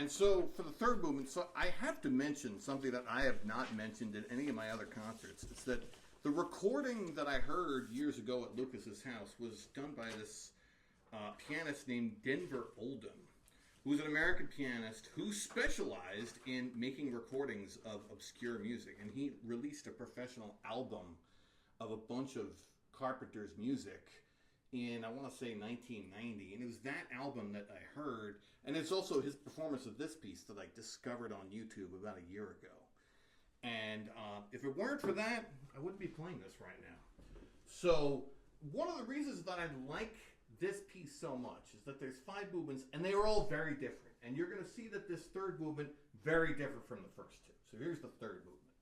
And so for the third movement, so I have to mention something that I have not mentioned in any of my other concerts. It's that the recording that I heard years ago at Lucas's house was done by this pianist named Denver Oldham, who's an American pianist who specialized in making recordings of obscure music. And he released a professional album of a bunch of Carpenter's music in, I want to say, 1990. And it was that album that I heard. And it's also his performance of this piece that I discovered on YouTube about a year ago. And if it weren't for that, I wouldn't be playing this right now. So one of the reasons that I like this piece so much is that there's 5 movements, and they are all very different. And you're going to see that this third movement very different from the first 2. So here's the third movement.